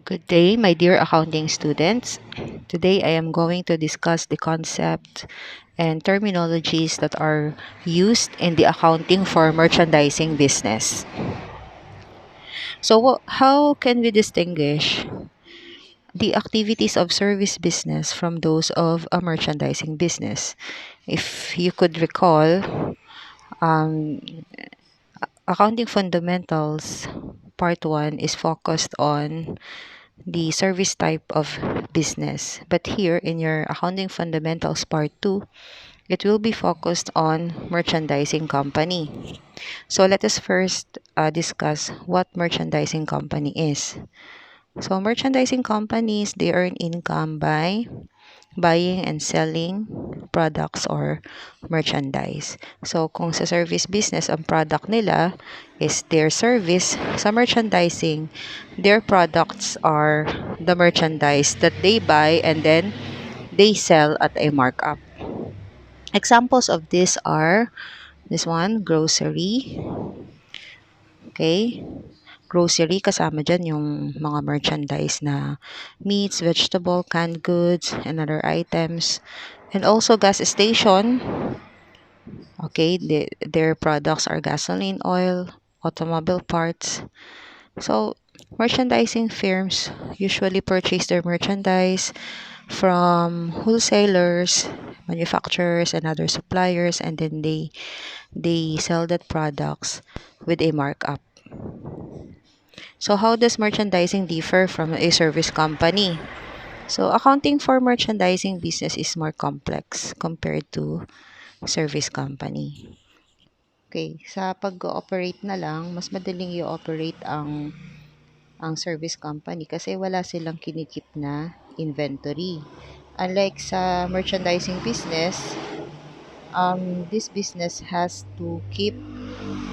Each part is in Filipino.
Good day, my dear accounting students. Today I am going to discuss the concept and terminologies that are used in the accounting for merchandising business. So, how can we distinguish the activities of service business from those of a merchandising business? If you could recall, um, accounting fundamentals part 1 is focused on the service type of business. But here in your accounting fundamentals part 2, it will be focused on merchandising company. So let us first discuss what merchandising company is. So merchandising companies, they earn income by buying and selling products or merchandise. So, kung sa service business, ang product nila is their service, sa merchandising, their products are the merchandise that they buy and then they sell at a markup. Examples of this are this one, grocery. Okay? Grocery, kasama dyan yung mga merchandise na meats, vegetable, canned goods, and other items. And also gas station. Okay, their products are gasoline, oil, automobile parts. So, merchandising firms usually purchase their merchandise from wholesalers, manufacturers, and other suppliers, and then they sell that products with a markup. So, how does merchandising differ from a service company? So, accounting for merchandising business is more complex compared to service company. Okay, sa pag-ooperate na lang, mas madaling i-operate ang service company kasi wala silang kinikip na inventory. Unlike sa merchandising business, this business has to keep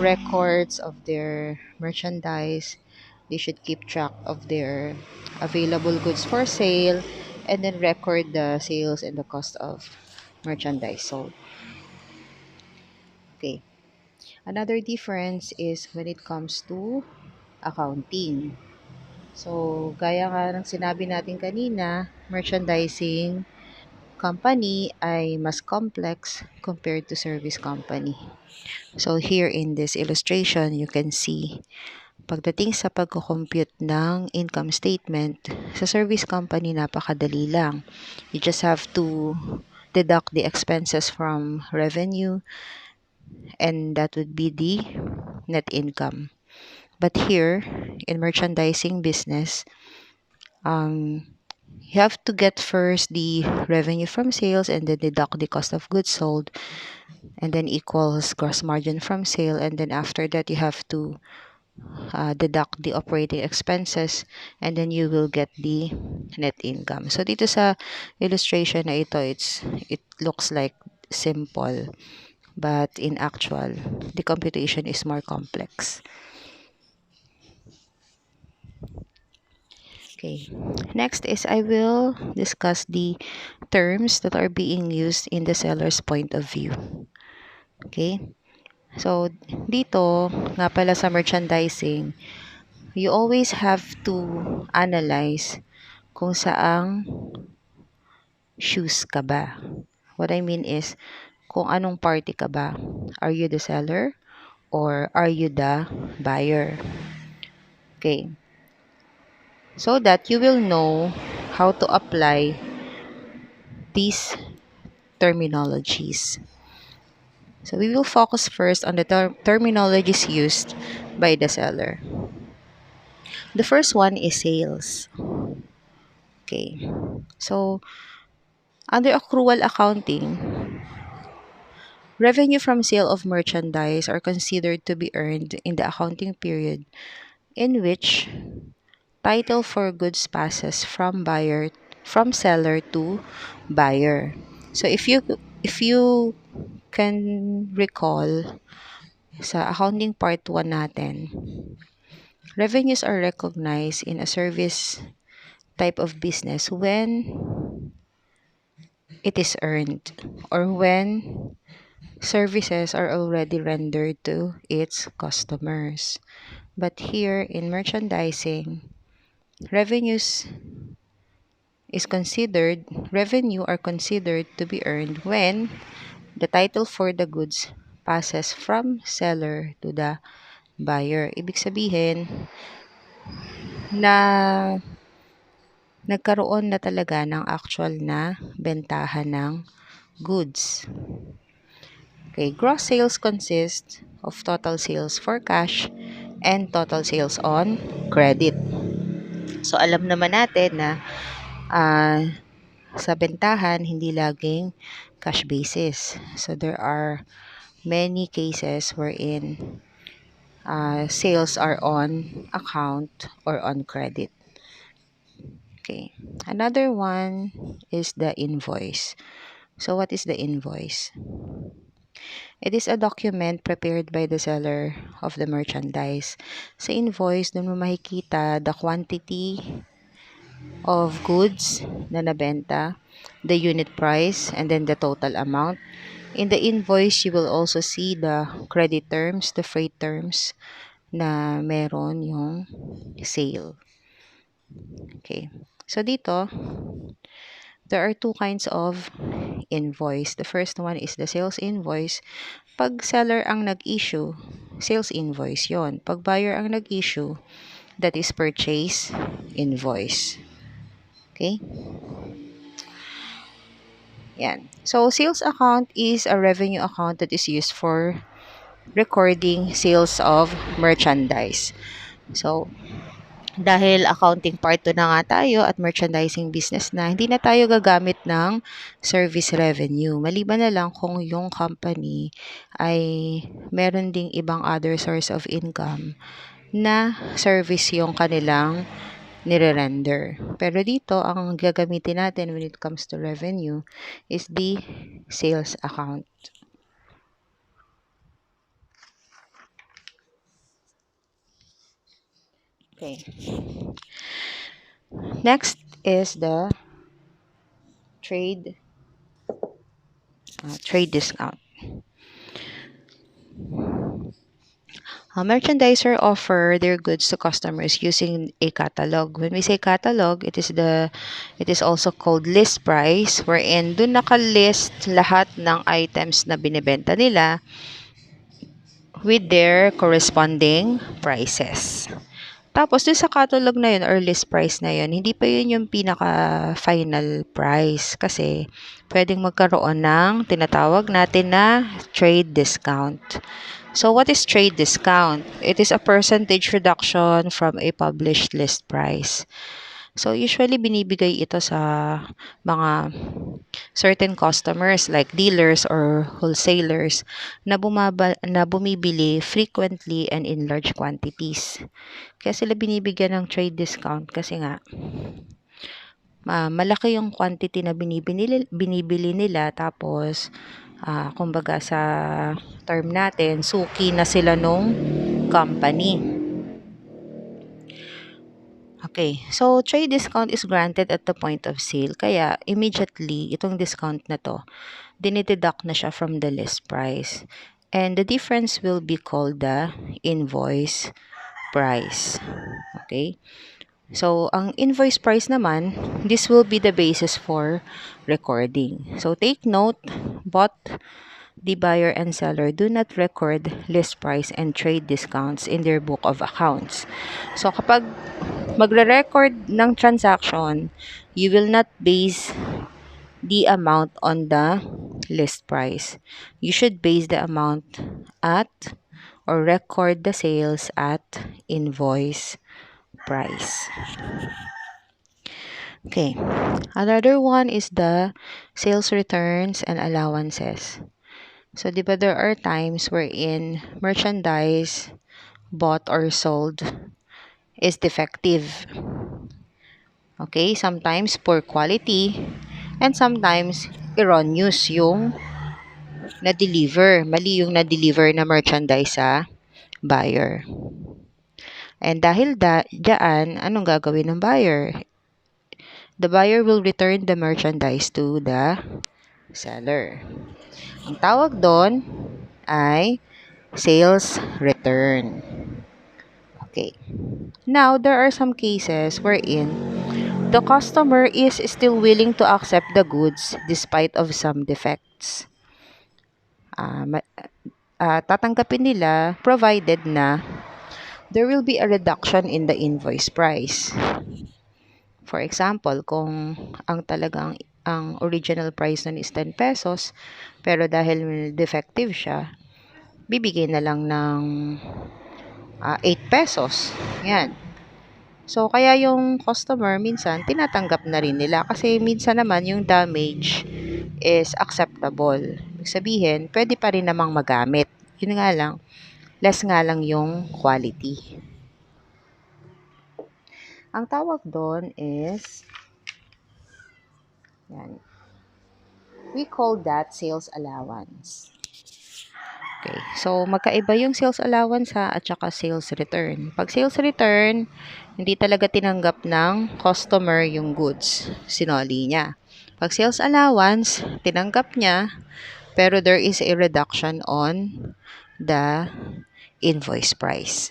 records of their merchandise. They should keep track of their available goods for sale and then record the sales and the cost of merchandise sold. Okay. Another difference is when it comes to accounting. So, gaya nga ng sinabi natin kanina, merchandising company ay mas complex compared to service company. So, here in this illustration, you can see pagdating sa pagko-compute ng income statement, sa service company napakadali lang. You just have to deduct the expenses from revenue and that would be the net income. But here, in merchandising business, um, you have to get first the revenue from sales and then deduct the cost of goods sold and then equals gross margin from sale. And then after that, you have to deduct the operating expenses and then you will get the net income. So dito sa illustration na ito, it looks like simple. But in actual, the computation is more complex. Okay. Next is I will discuss the terms that are being used in the seller's point of view. Okay? So, dito, nga pala sa merchandising, you always have to analyze kung saang shoes ka ba. What I mean is, kung anong party ka ba. Are you the seller or are you the buyer? Okay. So that you will know how to apply these terminologies. So we will focus first on the terminologies used by the seller. The first one is sales. Okay. So under accrual accounting, revenue from sale of merchandise are considered to be earned in the accounting period in which title for goods passes from seller to buyer. So if you can recall sa accounting part 1 natin, revenues are recognized in a service type of business when it is earned or when services are already rendered to its customers. But here in merchandising, Revenues revenue are considered to be earned when the title for the goods passes from seller to the buyer. Ibig sabihin na nagkaroon na talaga ng actual na bentahan ng goods. Okay, gross sales consist of total sales for cash and total sales on credit. So alam naman natin na ah, sa bentahan hindi laging cash basis. So there are many cases wherein sales are on account or on credit. Okay. Another one is the invoice. So what is the invoice? It is a document prepared by the seller of the merchandise. Sa invoice, doon mo makikita the quantity of goods na nabenta, the unit price, and then the total amount. In the invoice, you will also see the credit terms, the freight terms na meron yung sale. Okay. So dito, there are two kinds of invoice. The first one is the sales invoice. Pag seller ang nag-issue, sales invoice yon. Pag buyer ang nag-issue, that is purchase invoice. Okay? Yan. So, sales account is a revenue account that is used for recording sales of merchandise. So, dahil accounting part 2 na nga tayo at merchandising business na, hindi na tayo gagamit ng service revenue. Maliban na lang kung yung company ay meron ding ibang other source of income na service yung kanilang nire-render. Pero dito, ang gagamitin natin when it comes to revenue is the sales account. Okay. Next is the trade discount. A merchandiser offer their goods to customers using a catalog. When we say catalog, it is also called list price, wherein dun nakalist lahat ng items na binibenta nila with their corresponding prices. Tapos, dun sa catalog na yun or list price na yun, hindi pa yun yung pinaka-final price kasi pwedeng magkaroon ng tinatawag natin na trade discount. So, what is trade discount? It is a percentage reduction from a published list price. So, usually binibigay ito sa mga certain customers like dealers or wholesalers na bumibili frequently and in large quantities. Kaya sila binibigyan ng trade discount kasi nga malaki yung quantity na binibili nila tapos kumbaga sa term natin, suki na sila nung company. Okay, so trade discount is granted at the point of sale. Kaya immediately, itong discount na to, dinideduct na siya from the list price. And the difference will be called the invoice price. Okay? So, ang invoice price naman, this will be the basis for recording. So, take note, both the buyer and seller do not record list price and trade discounts in their book of accounts. So, kapag magre-record ng transaction, you will not base the amount on the list price. You should base the amount at or record the sales at invoice price. Okay. Another one is the sales returns and allowances. So, di ba there are times wherein merchandise bought or sold is defective. Okay? Sometimes poor quality and sometimes erroneous yung na-deliver. Mali yung na-deliver na merchandise sa buyer. And dahil dyan, anong gagawin ng buyer? The buyer will return the merchandise to the seller. Ang tawag doon ay sales return. Okay. Now, there are some cases wherein the customer is still willing to accept the goods despite of some defects. Tatanggapin nila provided na there will be a reduction in the invoice price. For example, kung ang original price nun is 10 pesos, pero dahil defective siya, bibigay na lang ng 8 pesos. Yan. So, kaya yung customer, minsan, tinatanggap na rin nila. Kasi minsan naman, yung damage is acceptable. Ibig sabihin, pwede pa rin namang magamit. Yun nga lang, less nga lang yung quality. Ang tawag doon is, yan, we call that sales allowance. Okay, so magkaiba yung sales allowance at saka sales return. Pag sales return, hindi talaga tinanggap ng customer yung goods. Sinoli niya. Pag sales allowance, tinanggap niya, pero there is a reduction on the invoice price.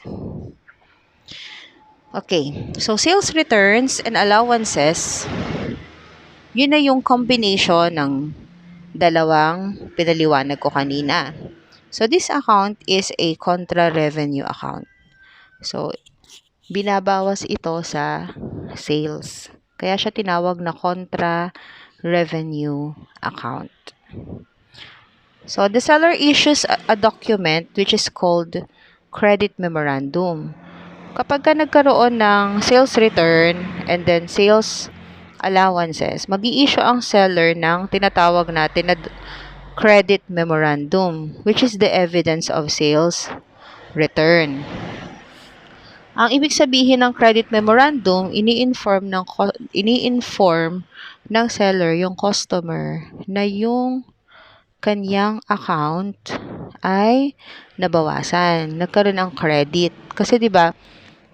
Okay, so sales returns and allowances, yun na yung combination ng dalawang pinaliwanag ko kanina. So, this account is a contra-revenue account. So, binabawas ito sa sales. Kaya siya tinawag na contra-revenue account. So, the seller issues a document which is called credit memorandum. Kapag ka nagkaroon ng sales return and then sales allowances, mag-i-issue ang seller ng tinatawag natin na credit memorandum, which is the evidence of sales return. Ang ibig sabihin ng credit memorandum, ini-inform ng seller yung customer na yung kanyang account ay nabawasan, nagkaroon ng credit. Kasi 'di ba,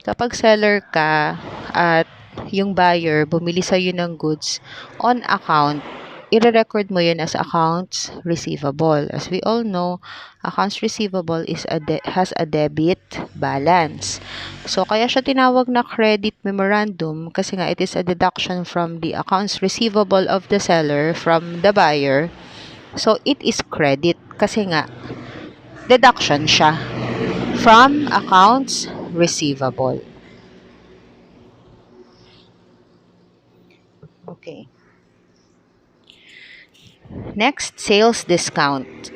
kapag seller ka at yung buyer bumili sa iyo ng goods on account, i-record mo yun as accounts receivable. As we all know, accounts receivable is has a debit balance. So, kaya siya tinawag na credit memorandum kasi nga it is a deduction from the accounts receivable of the seller from the buyer. So, it is credit kasi nga deduction siya from accounts receivable. Okay. Next, sales discount.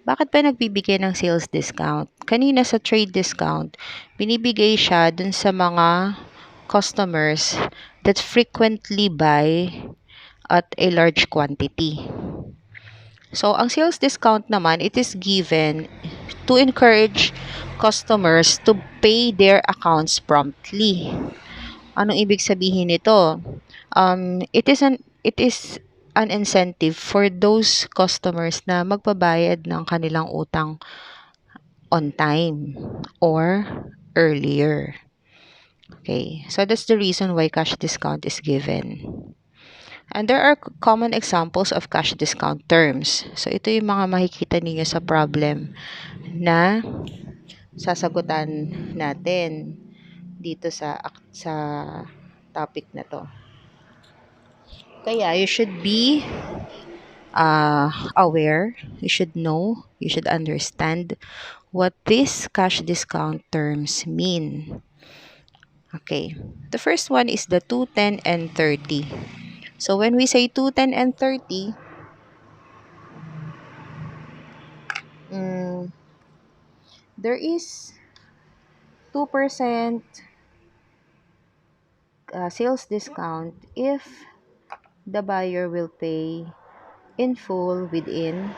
Bakit ba nagbibigay ng sales discount? Kanina sa trade discount, binibigay siya dun sa mga customers that frequently buy at a large quantity. So, ang sales discount naman, it is given to encourage customers to pay their accounts promptly. Anong ibig sabihin nito? It is an incentive for those customers na magbabayad ng kanilang utang on time or earlier. Okay, so that's the reason why cash discount is given. And there are common examples of cash discount terms. So ito yung mga makikita ninyo sa problem na sasagutan natin dito sa topic na to. Kaya you should be aware, you should know, you should understand what these cash discount terms mean. Okay, the first one is the 210 and 30. So when we say 210 and 30, there is 2% sales discount if the buyer will pay in full within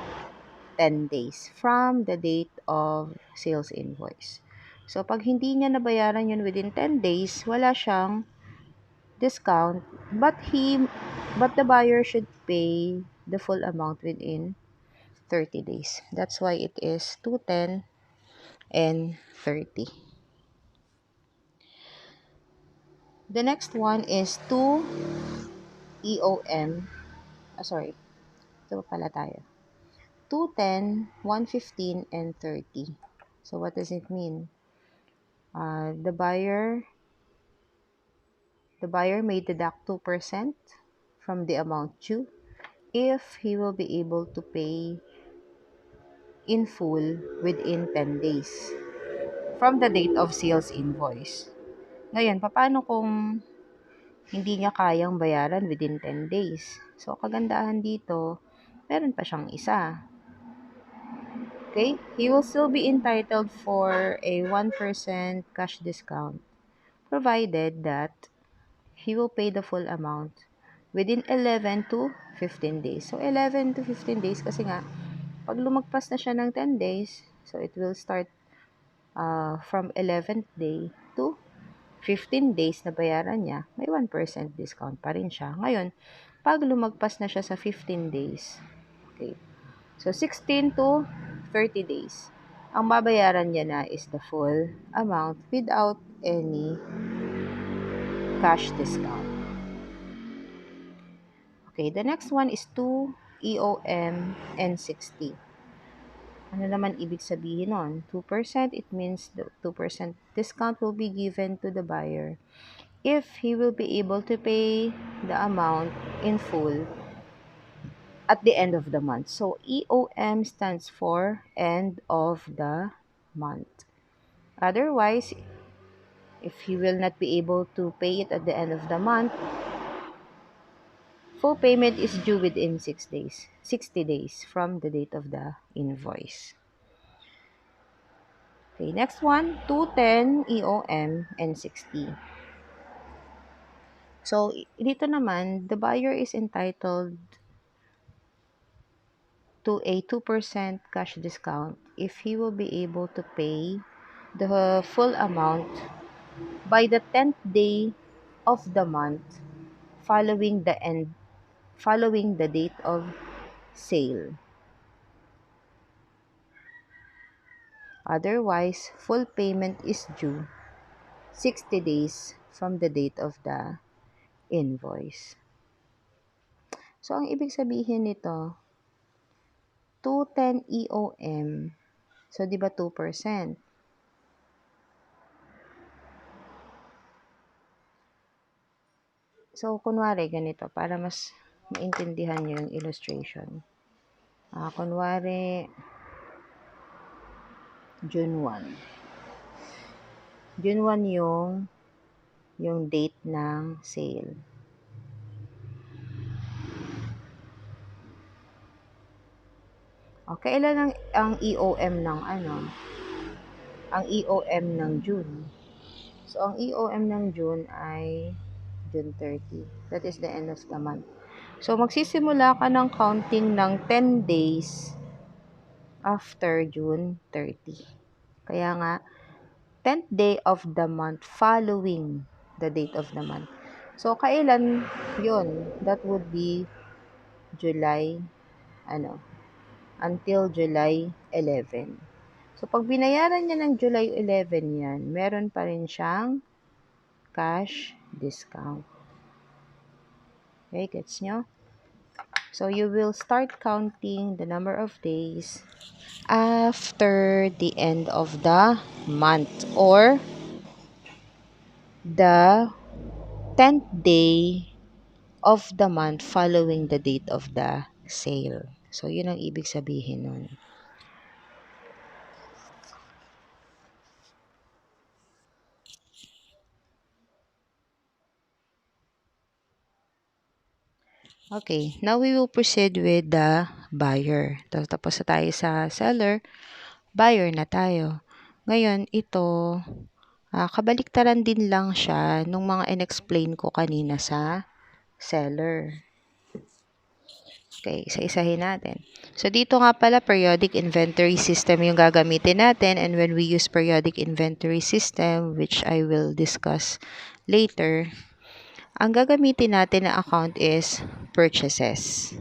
10 days from the date of sales invoice. So, pag hindi niya nabayaran yun within 10 days, wala siyang discount, but the buyer should pay the full amount within 30 days. That's why it is 210 and 30. The next one is 2 EOM. Sorry. Ito pala tayo. 210, 115, and 30. So, what does it mean? The buyer may deduct 2% from the amount due if he will be able to pay in full within 10 days from the date of sales invoice. Ngayon, paano kung hindi niya kayang bayaran within 10 days? So, kagandahan dito, meron pa siyang isa. Okay? He will still be entitled for a 1% cash discount provided that he will pay the full amount within 11 to 15 days. So, 11 to 15 days kasi nga, pag lumagpas na siya ng 10 days, so it will start from 11th day to 15 days na bayaran niya, may 1% discount pa rin siya. Ngayon, pag lumagpas na siya sa 15 days, okay, so 16 to 30 days, ang babayaran niya na is the full amount without any cash discount. Okay, the next one is 2 EOM and 60. Ano naman ibig sabihin nun? 2%, it means the 2% discount will be given to the buyer if he will be able to pay the amount in full at the end of the month. So, EOM stands for end of the month. Otherwise, if he will not be able to pay it at the end of the month, full payment is due within 60 days from the date of the invoice. Okay, next one, 210 EOM and 60. So, dito naman, the buyer is entitled to a 2% cash discount if he will be able to pay the full amount by the 10th day of the month following the date of sale. Otherwise, full payment is due 60 days from the date of the invoice. So, ang ibig sabihin nito, 210 EOM. So, di ba 2%? So, kunwari, ganito, para mas maintindihan nyo yung illustration. Kunwari, June 1. June 1 yung date ng sale. Okay, kailan ang EOM ng ang EOM ng June? So, ang EOM ng June ay June 30. That is the end of the month. So, magsisimula ka ng counting ng 10 days after June 30. Kaya nga, 10th day of the month following the date of the month. So, kailan yun? That would be July, until July 11. So, pag binayaran niya ng July 11 yan, meron pa rin siyang cash discount. Okay, gets nyo? So, you will start counting the number of days after the end of the month or the 10th day of the month following the date of the sale. So, yun ang ibig sabihin nun. Okay, now we will proceed with the buyer. Tapos na tayo sa seller, buyer na tayo. Ngayon, ito, kabaliktaran din lang siya nung mga in-explain ko kanina sa seller. Okay, isa-isahin natin. So, dito nga pala, periodic inventory system yung gagamitin natin. And when we use periodic inventory system, which I will discuss later, ang gagamitin natin na account is purchases.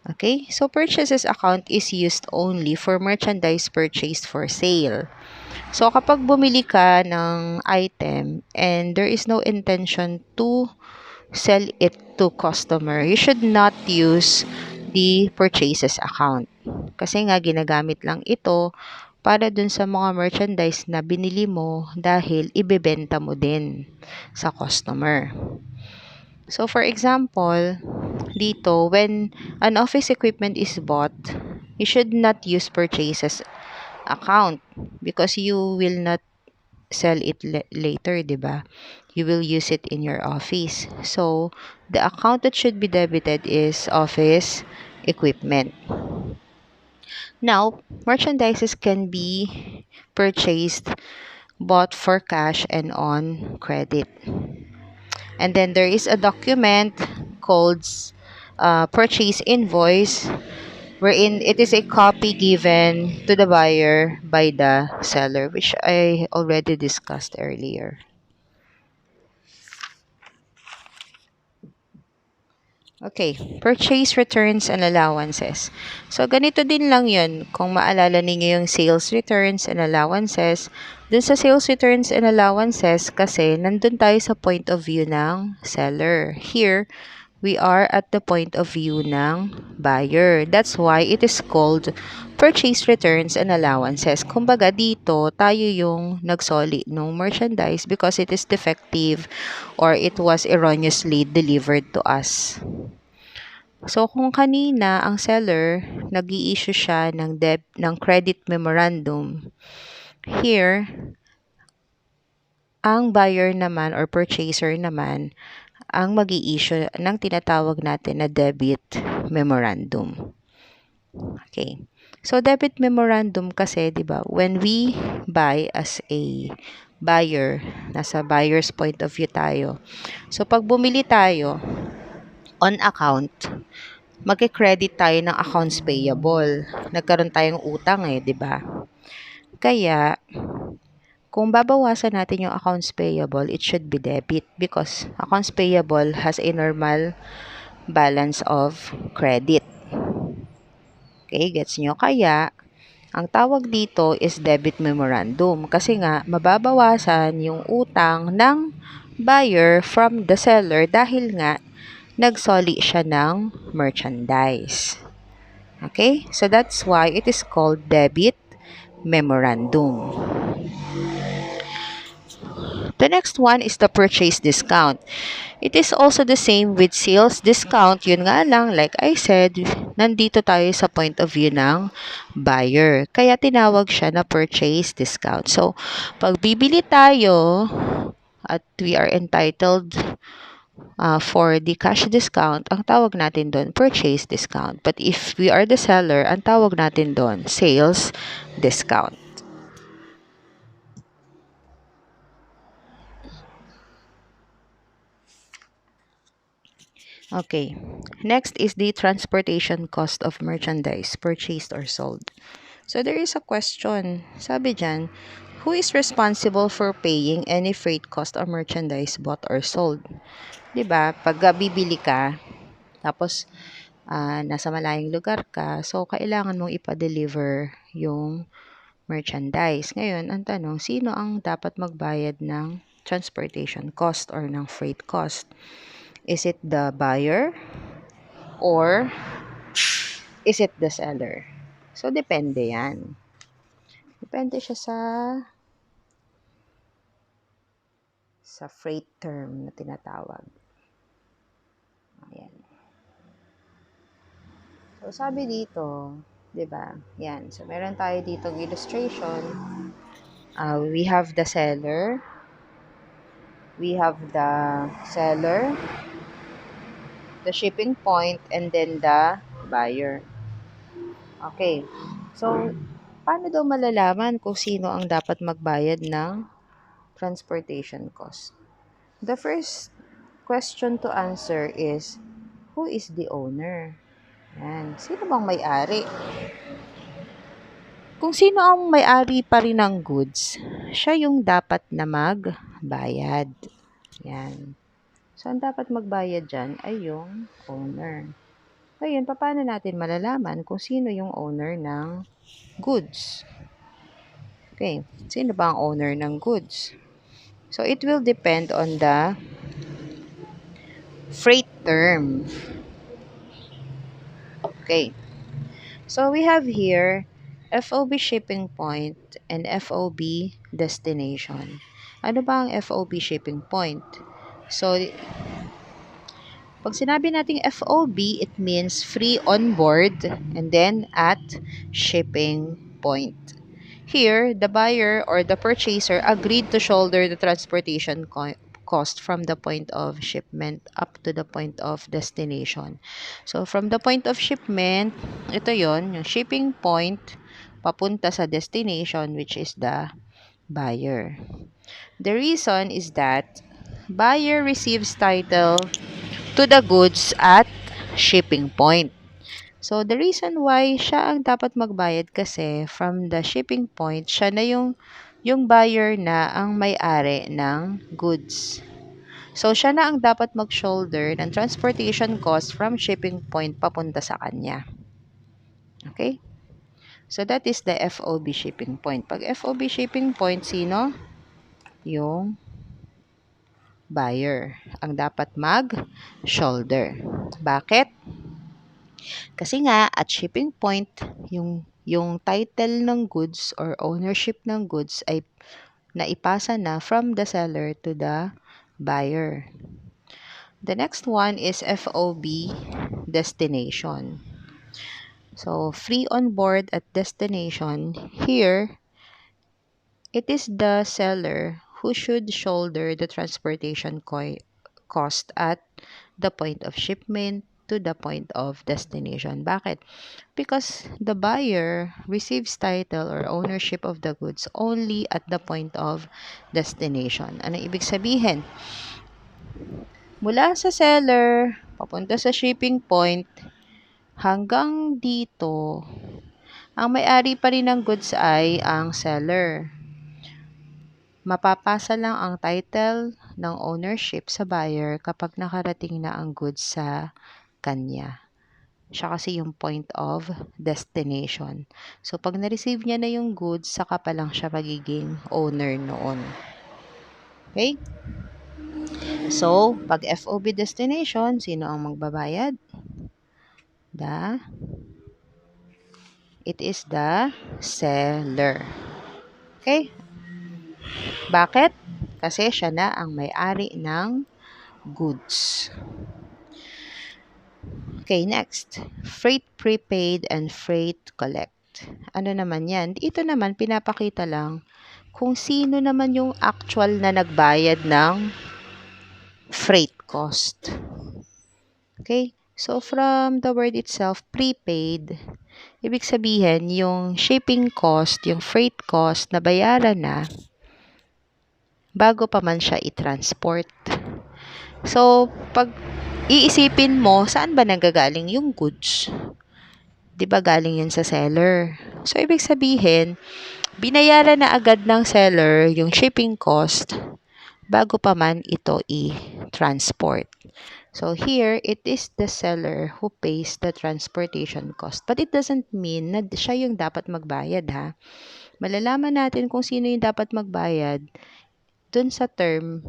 Okay? So, purchases account is used only for merchandise purchased for sale. So, kapag bumili ka ng item and there is no intention to sell it to customer, you should not use the purchases account. Kasi nga, ginagamit lang ito para dun sa mga merchandise na binili mo dahil ibebenta mo din sa customer. So for example, dito, when an office equipment is bought, you should not use purchases account because you will not sell it later, 'di ba? You will use it in your office. So, the account that should be debited is office equipment. Now, merchandises can be purchased, bought for cash and on credit. And then there is a document called purchase invoice wherein it is a copy given to the buyer by the seller, which I already discussed earlier. Okay, purchase returns and allowances. So, ganito din lang yun. Kung maalala ninyo yung sales returns and allowances, dun sa sales returns and allowances, kasi nandun tayo sa point of view ng seller. Here, we are at the point of view ng buyer. That's why it is called purchase returns and allowances. Kumbaga dito, tayo yung nagsoli ng merchandise because it is defective or it was erroneously delivered to us. So, kung kanina ang seller, nag-i-issue siya ng credit memorandum, here, ang buyer naman or purchaser naman, ang mag-i-issue ng tinatawag natin na debit memorandum. Okay. So, debit memorandum kasi, di ba, when we buy as a buyer, nasa buyer's point of view tayo. So, pag bumili tayo on account, magke-credit tayo ng accounts payable. Nagkaroon tayong utang di ba? Kaya, kung babawasan natin yung accounts payable, it should be debit because accounts payable has a normal balance of credit. Okay, gets nyo? Kaya, ang tawag dito is debit memorandum kasi nga mababawasan yung utang ng buyer from the seller dahil nga nagsoli siya ng merchandise. Okay? So that's why it is called debit memorandum. The next one is the purchase discount. It is also the same with sales discount. Yun nga lang, like I said, nandito tayo sa point of view ng buyer. Kaya tinawag siya na purchase discount. So, pag bibili tayo at we are entitled for the cash discount, ang tawag natin doon, purchase discount. But if we are the seller, ang tawag natin doon, sales discount. Okay. Next is the transportation cost of merchandise purchased or sold. So there is a question. Sabi dyan, who is responsible for paying any freight cost of merchandise bought or sold? 'Di ba? Pag bibili ka, tapos nasa malayong lugar ka, so kailangan mong ipa-deliver yung merchandise. Ngayon, ang tanong, sino ang dapat magbayad ng transportation cost or ng freight cost? Is it the buyer or is it the seller? So, depende yan. Depende siya sa freight term na tinatawag. Ayan. So, sabi dito, 'di ba? Yan. So, meron tayo ditong illustration. We have the seller. We have the seller, the shipping point, and then the buyer. Okay. So, paano daw malalaman kung sino ang dapat magbayad ng transportation cost? The first question to answer is, who is the owner? Yan. Sino bang may-ari? Kung sino ang may-ari pa rin ng goods, siya yung dapat na magbayad. Yan. So, ang dapat magbayad dyan ay yung owner. Ngayon, paano natin malalaman kung sino yung owner ng goods? Okay. Sino ba ang owner ng goods? So, it will depend on the freight term. Okay. So, we have here FOB shipping point and FOB destination. Ano ba ang FOB shipping point? So, pag sinabi nating FOB, it means free on board and then at shipping point. Here, the buyer or the purchaser agreed to shoulder the transportation cost from the point of shipment up to the point of destination. So, from the point of shipment, ito yon, yung shipping point, papunta sa destination, which is the buyer. The reason is that buyer receives title to the goods at shipping point. So, the reason why siya ang dapat magbayad kasi from the shipping point, siya na yung buyer na ang may-ari ng goods. So, siya na ang dapat mag-shoulder ng transportation cost from shipping point papunta sa kanya. Okay? So, that is the FOB shipping point. Pag FOB shipping point, sino? Yung buyer ang dapat mag-shoulder. Bakit? Kasi nga, at shipping point, yung title ng goods or ownership ng goods ay naipasa na from the seller to the buyer. The next one is FOB destination. So, free on board at destination. Here, it is the seller who should shoulder the transportation cost at the point of shipment to the point of destination. Bakit? Because the buyer receives title or ownership of the goods only at the point of destination. Ano ibig sabihin? Mula sa seller, papunta sa shipping point, hanggang dito, ang may-ari pa rin ng goods ay ang seller. Mapapasa lang ang title ng ownership sa buyer kapag nakarating na ang goods sa kanya. Siya kasi yung point of destination. So, pag na-receive niya na yung goods, saka pa lang siya magiging owner noon. Okay? So, pag FOB destination, sino ang magbabayad? It is the seller. Okay? Bakit? Kasi siya na ang may-ari ng goods. Okay, next. Freight prepaid and freight collect. Ano naman yan? Ito naman, pinapakita lang kung sino naman yung actual na nagbayad ng freight cost. Okay? So, from the word itself, prepaid, ibig sabihin, yung shipping cost, yung freight cost, na bayaran na bago pa man siya i-transport. So, pag iisipin mo, saan ba nanggagaling yung goods? 'Di ba galing yun sa seller? So, ibig sabihin, binayaran na agad ng seller yung shipping cost bago pa man ito i-transport. So, here, it is the seller who pays the transportation cost. But it doesn't mean na siya yung dapat magbayad, ha? Malalaman natin kung sino yung dapat magbayad dun sa term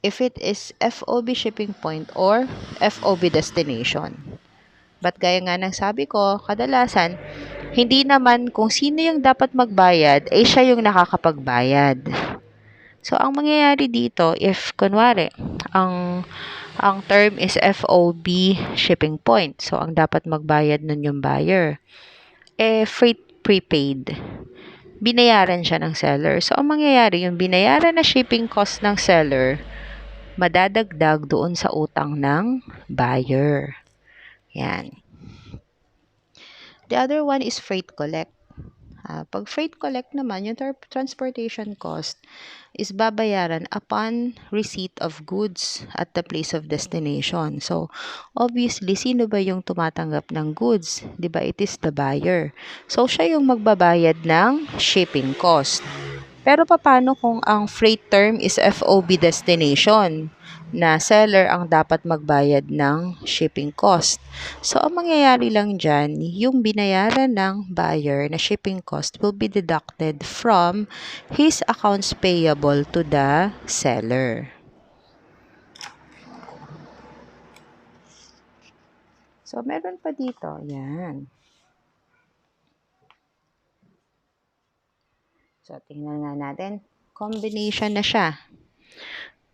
if it is FOB shipping point or FOB destination. But gaya nga ng sabi ko, kadalasan, hindi naman kung sino yung dapat magbayad, eh siya yung nakakapagbayad. So, ang mangyayari dito, if, kunwari, ang term is FOB shipping point. So, ang dapat magbayad nun yung buyer. Eh, freight prepaid. Binayaran siya ng seller. So, ang mangyayari, yung binayaran na shipping cost ng seller, madadagdag doon sa utang ng buyer. Yan. The other one is freight collect. Pag freight collect naman, yung transportation cost is babayaran upon receipt of goods at the place of destination. So, obviously, sino ba yung tumatanggap ng goods? 'Di ba? It is the buyer. So, siya yung magbabayad ng shipping cost. Pero paano kung ang freight term is FOB destination? Na seller ang dapat magbayad ng shipping cost. So, ang mangyayari lang dyan, yung binayaran ng buyer na shipping cost will be deducted from his accounts payable to the seller. So, meron pa dito. Yan. So, tingnan nga natin. Combination na siya.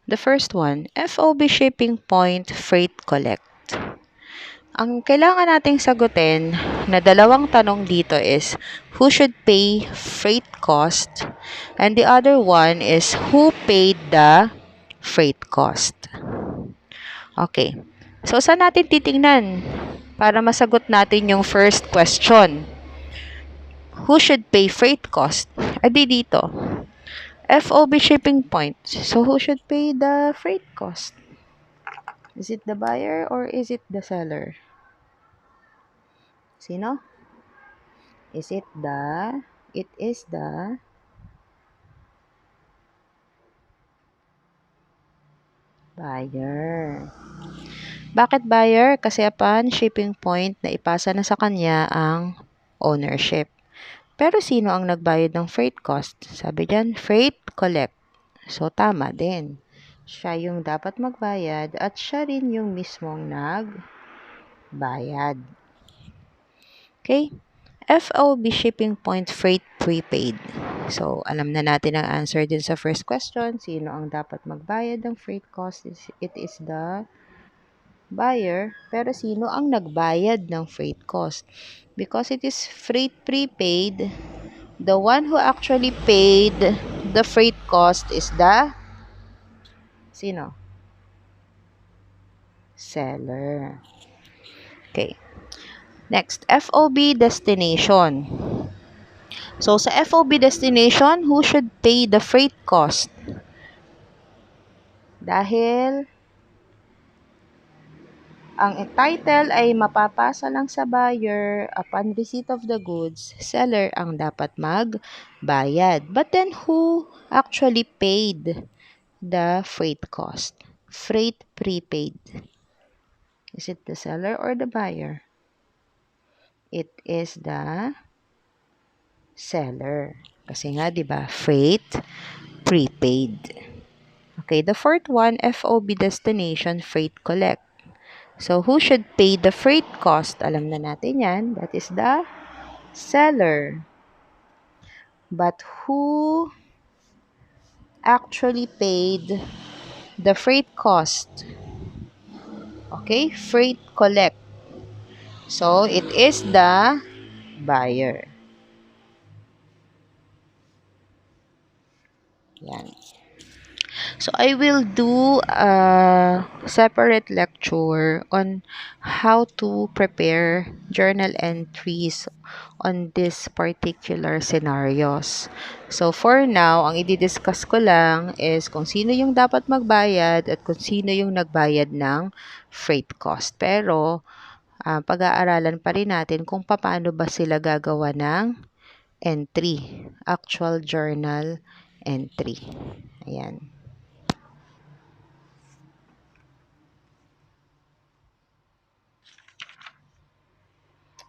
The first one, FOB shipping point freight collect. Ang kailangan nating sagutin na dalawang tanong dito is who should pay freight cost and the other one is who paid the freight cost. Okay. So, saan natin titingnan para masagot natin yung first question? Who should pay freight cost? Adi dito. FOB shipping point. So, who should pay the freight cost? Is it the buyer or is it the seller? Sino? It is the buyer. Bakit buyer? Kasi upon shipping point, na ipasa na sa kanya ang ownership. Pero sino ang nagbayad ng freight cost? Sabi dyan, freight collect. So, tama din. Siya yung dapat magbayad at siya rin yung mismong nagbayad. Okay? FOB shipping point freight prepaid. So, alam na natin ang answer din sa first question. Sino ang dapat magbayad ng freight cost? It is the buyer. Pero sino ang nagbayad ng freight cost? Because it is freight prepaid, the one who actually paid the freight cost is the sino? Seller. Okay. Next, FOB destination. So, sa FOB destination, who should pay the freight cost? Dahil ang title ay mapapasa lang sa buyer upon receipt of the goods, seller ang dapat magbayad. But then, who actually paid the freight cost? Freight prepaid. Is it the seller or the buyer? It is the seller. Kasi nga, di ba, freight prepaid. Okay, the fourth one, FOB destination freight collect. So, who should pay the freight cost? Alam na natin yan. That is the seller. But who actually paid the freight cost? Okay, freight collect. So, it is the buyer. Yan. So, I will do a separate lecture on how to prepare journal entries on this particular scenarios. So, for now, ang i-discuss ko lang is kung sino yung dapat magbayad at kung sino yung nagbayad ng freight cost. Pero, pag-aaralan pa rin natin kung paano ba sila gagawa ng entry, actual journal entry. Ayan.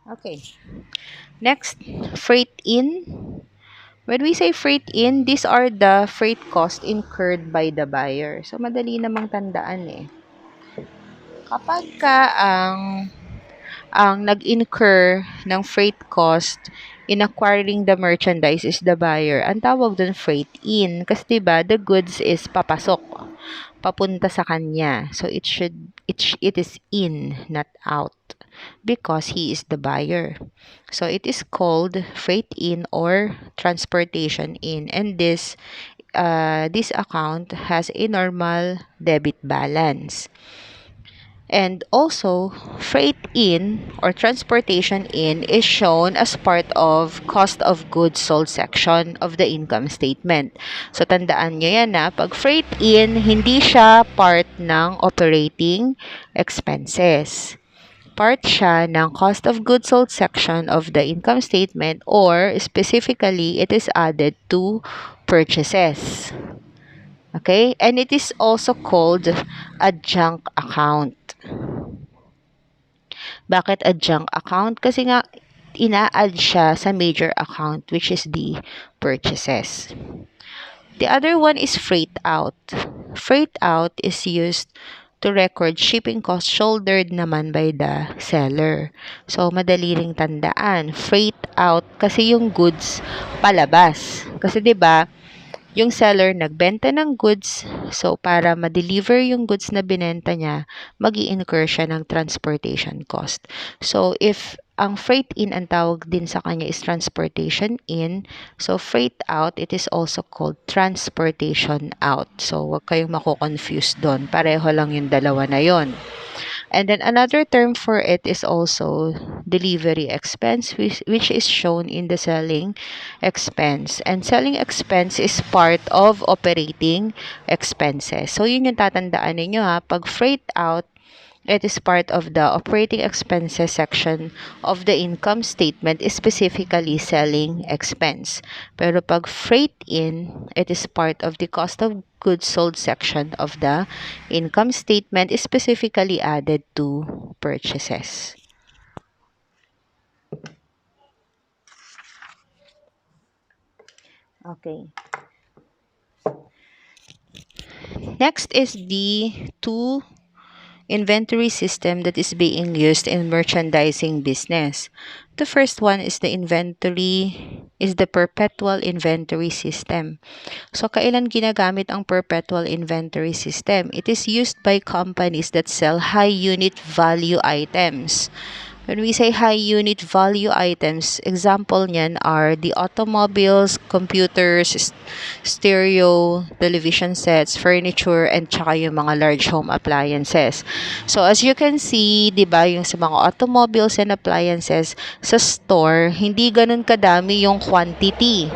Okay. Next, freight in. When we say freight in, these are the freight costs incurred by the buyer. So, madali namang tandaan eh. Kapag ka ang nag-incur ng freight cost in acquiring the merchandise is the buyer, ang tawag dun freight in. Kasi diba, the goods is papasok, papunta sa kanya. So, it is in, not out. Because he is the buyer. So, it is called freight in or transportation in. And this account has a normal debit balance. And also, freight in or transportation in is shown as part of cost of goods sold section of the income statement. So, tandaan nyo yan na pag freight in, hindi siya part ng operating expenses. Part siya ng cost of goods sold section of the income statement or specifically, it is added to purchases. Okay? And it is also called adjunct account. Bakit adjunct account? Kasi nga, ina-add siya sa major account which is the purchases. The other one is freight out. Freight out is used to record shipping costs shouldered naman by the seller. So, madali ring tandaan. Freight out kasi yung goods palabas. Kasi 'di ba, yung seller nagbenta ng goods, so para ma-deliver yung goods na binenta niya, mag-i-incur siya ng transportation cost. So if ang freight in ang tawag din sa kanya is transportation in, so freight out, it is also called transportation out. So wag kayong mako-confuse doon. Pareho lang yung dalawa na yon. And then another term for it is also delivery expense, which is shown in the selling expense. And selling expense is part of operating expenses. So yun yung tatandaan ninyo ha. Pag freight out, it is part of the operating expenses section of the income statement, specifically selling expense. Pero pag freight in, it is part of the cost of goods sold section of the income statement, specifically added to purchases. Okay. Next is the two inventory system that is being used in merchandising business. The first one is the perpetual inventory system. So, kailan ginagamit ang perpetual inventory system? It is used by companies that sell high unit value items. When we say high unit value items, example niyan are the automobiles, computers, stereo, television sets, furniture, and tsaka yung mga large home appliances. So, as you can see, di ba, yung sa mga automobiles and appliances, sa store, hindi ganun kadami yung quantity.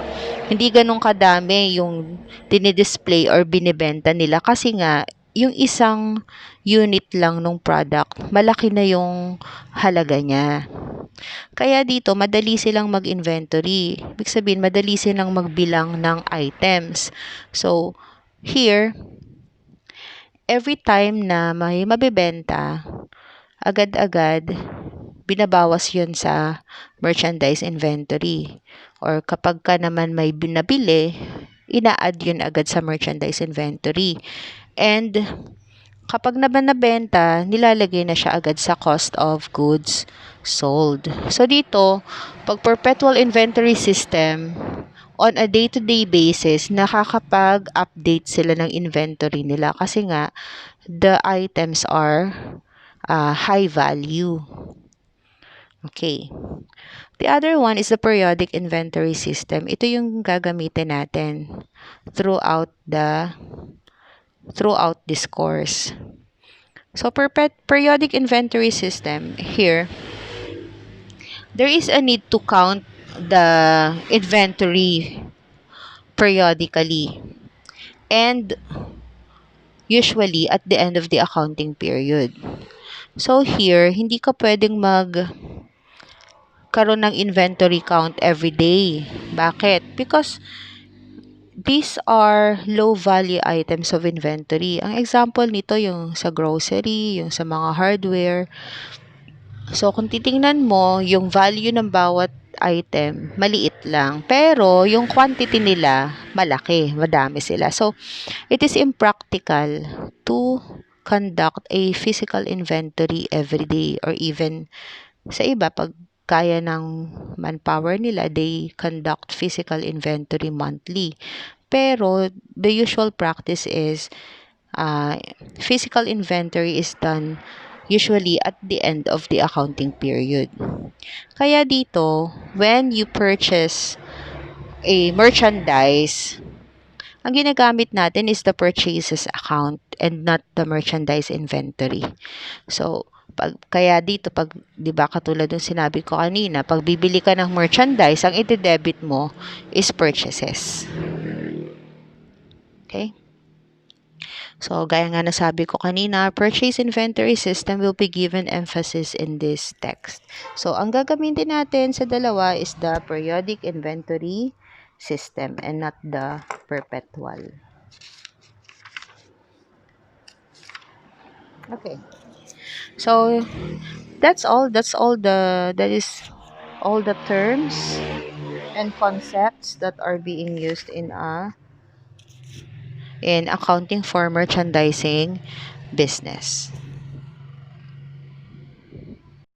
Hindi ganun kadami yung dinidisplay or binibenta nila kasi nga, yung isang unit lang nung product, malaki na yung halaga niya. Kaya dito, madali silang mag-inventory. Ibig sabihin, madali silang magbilang ng items. So, here, every time na may mabibenta, agad-agad, binabawas yun sa merchandise inventory. Or kapag ka naman may binabili, ina-add yun agad sa merchandise inventory. And kapag naman nabenta, nilalagay na siya agad sa cost of goods sold. So dito, pag perpetual inventory system, on a day-to-day basis, nakakapag-update sila ng inventory nila kasi nga, the items are high value. Okay. The other one is the periodic inventory system. Ito yung gagamitin natin throughout this course. So, periodic inventory system, here, there is a need to count the inventory periodically and usually at the end of the accounting period. So, here, hindi ka pwedeng karoon ng inventory count every day. Bakit? Because these are low value items of inventory. Ang example nito yung sa grocery, yung sa mga hardware. So, kung titingnan mo, yung value ng bawat item, maliit lang. Pero, yung quantity nila, malaki, madami sila. So, it is impractical to conduct a physical inventory every day or even sa iba, pag kaya ng manpower nila, they conduct physical inventory monthly. Pero, the usual practice is physical inventory is done usually at the end of the accounting period. Kaya dito, when you purchase a merchandise, ang ginagamit natin is the purchases account and not the merchandise inventory. So, kaya dito, pag, di ba, katulad ng sinabi ko kanina, pag bibili ka ng merchandise, ang iti-debit mo is purchases. Okay? So, gaya nga nasabi ko kanina, purchase inventory system will be given emphasis in this text. So, ang gagamitin natin sa dalawa is the periodic inventory system and not the perpetual. Okay. So, that is all the terms and concepts that are being used in accounting for merchandising business.